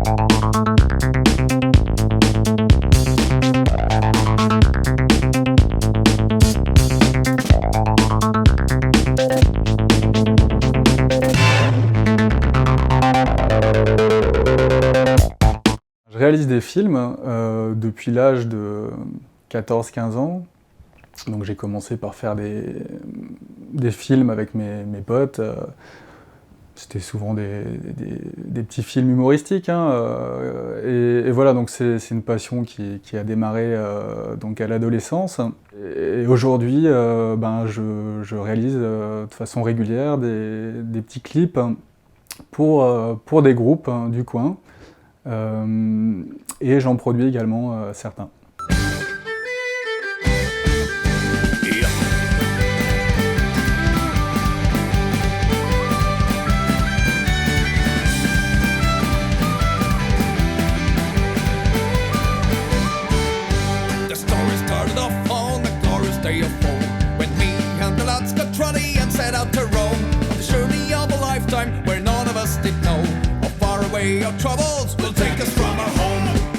Je réalise des films depuis l'âge de 14-15 ans. Donc j'ai commencé par faire des films avec mes potes. C'était souvent des petits films humoristiques, hein, et voilà, donc c'est une passion qui a démarré donc à l'adolescence. Et aujourd'hui, je réalise de façon régulière des petits clips pour des groupes du coin. Et j'en produis également certains.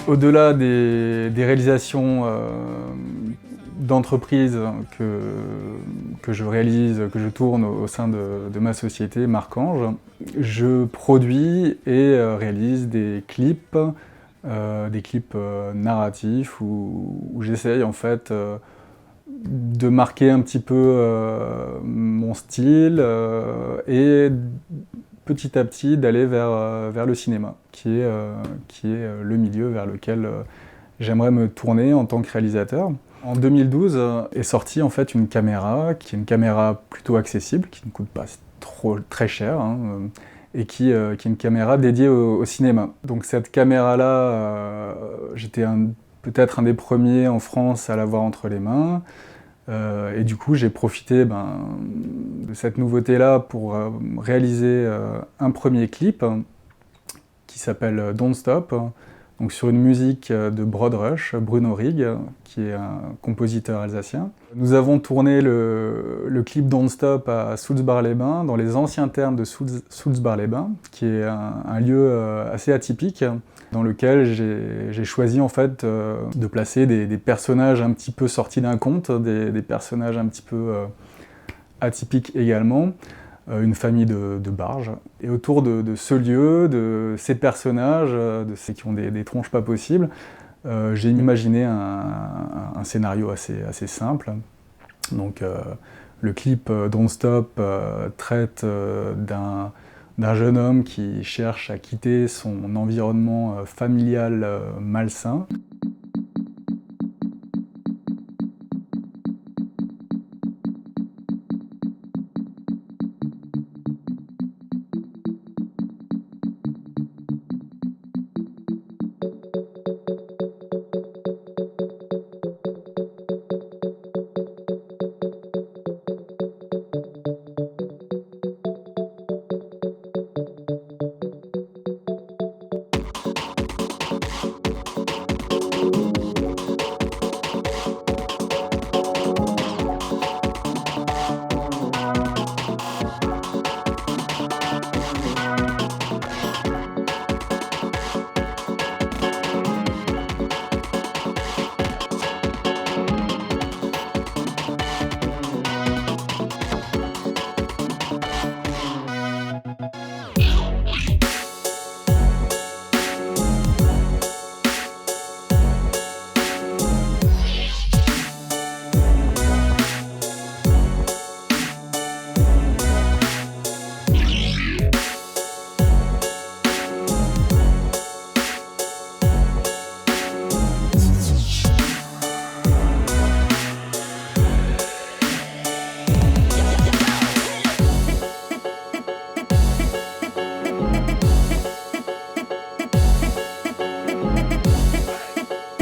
Au-delà des réalisations d'entreprises que je réalise, que je tourne au sein de ma société, Marc-Ange, je produis et réalise des clips narratifs où j'essaye en fait de marquer un petit peu mon style et petit à petit d'aller vers le cinéma, qui est le milieu vers lequel j'aimerais me tourner en tant que réalisateur. En 2012 est sortie en fait une caméra, qui est une caméra plutôt accessible, qui ne coûte pas très cher, hein, et qui est une caméra dédiée au cinéma. Donc cette caméra-là, j'étais peut-être un des premiers en France à l'avoir entre les mains. Et du coup, j'ai profité de cette nouveauté-là pour réaliser un premier clip qui s'appelle Don't Stop, donc sur une musique de Broad Rush, Bruno Rig, qui est un compositeur alsacien. Nous avons tourné le clip Don't Stop à Soultz-Bar-les-Bains, dans les anciens thermes de Soultz-Bar-les-Bains, qui est un lieu assez atypique, dans lequel j'ai choisi en fait de placer des personnages un petit peu sortis d'un conte, des personnages un petit peu atypiques également, une famille de barges. Et autour de ce lieu, de ces personnages, de ceux qui ont des tronches pas possibles, j'ai imaginé un scénario assez simple. Donc le clip Don't Stop traite d'un jeune homme qui cherche à quitter son environnement familial malsain.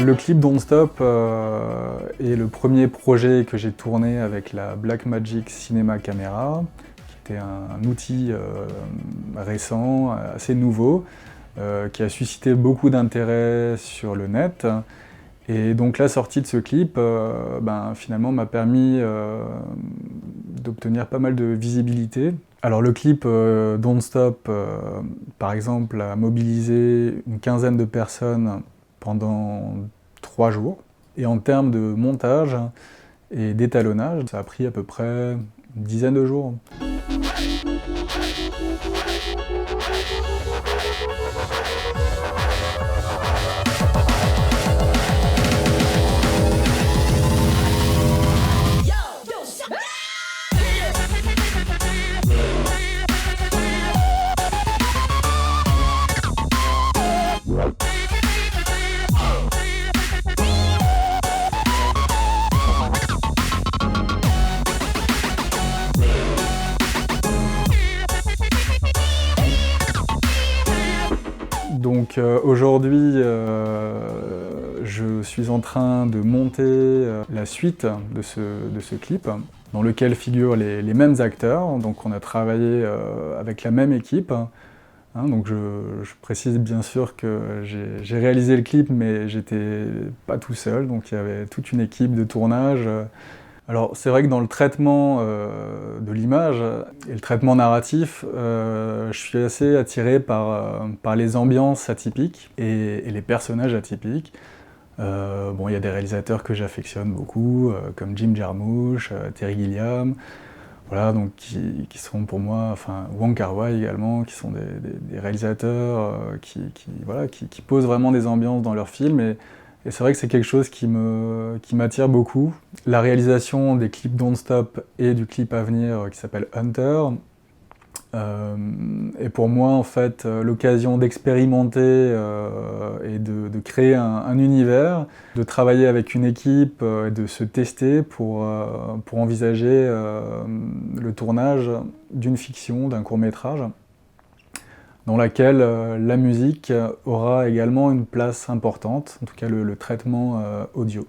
Le clip Don't Stop est le premier projet que j'ai tourné avec la Blackmagic Cinema Camera, qui était un outil récent, assez nouveau, qui a suscité beaucoup d'intérêt sur le net. Et donc la sortie de ce clip finalement m'a permis d'obtenir pas mal de visibilité Alors le clip Don't Stop, par exemple, a mobilisé une quinzaine de personnes pendant 3 jours. Et en termes de montage et d'étalonnage, ça a pris à peu près une dizaine de jours. Donc aujourd'hui, je suis en train de monter la suite de ce clip, dans lequel figurent les mêmes acteurs. Donc on a travaillé avec la même équipe. Donc je précise bien sûr que j'ai réalisé le clip, mais j'étais pas tout seul, donc il y avait toute une équipe de tournage. Alors c'est vrai que dans le traitement de l'image et le traitement narratif, je suis assez attiré par les ambiances atypiques et les personnages atypiques. Bon, il y a des réalisateurs que j'affectionne beaucoup, comme Jim Jarmusch, Terry Gilliam, voilà, donc qui sont pour moi, enfin Wong Kar-wai également, qui sont des réalisateurs voilà, qui posent vraiment des ambiances dans leurs films. Et c'est vrai que c'est quelque chose qui m'attire beaucoup. La réalisation des clips Don't Stop et du clip à venir qui s'appelle Hunter est pour moi en fait l'occasion d'expérimenter et de créer un univers, de travailler avec une équipe et de se tester pour envisager le tournage d'une fiction, d'un court-métrage, dans laquelle la musique aura également une place importante, en tout cas le traitement audio.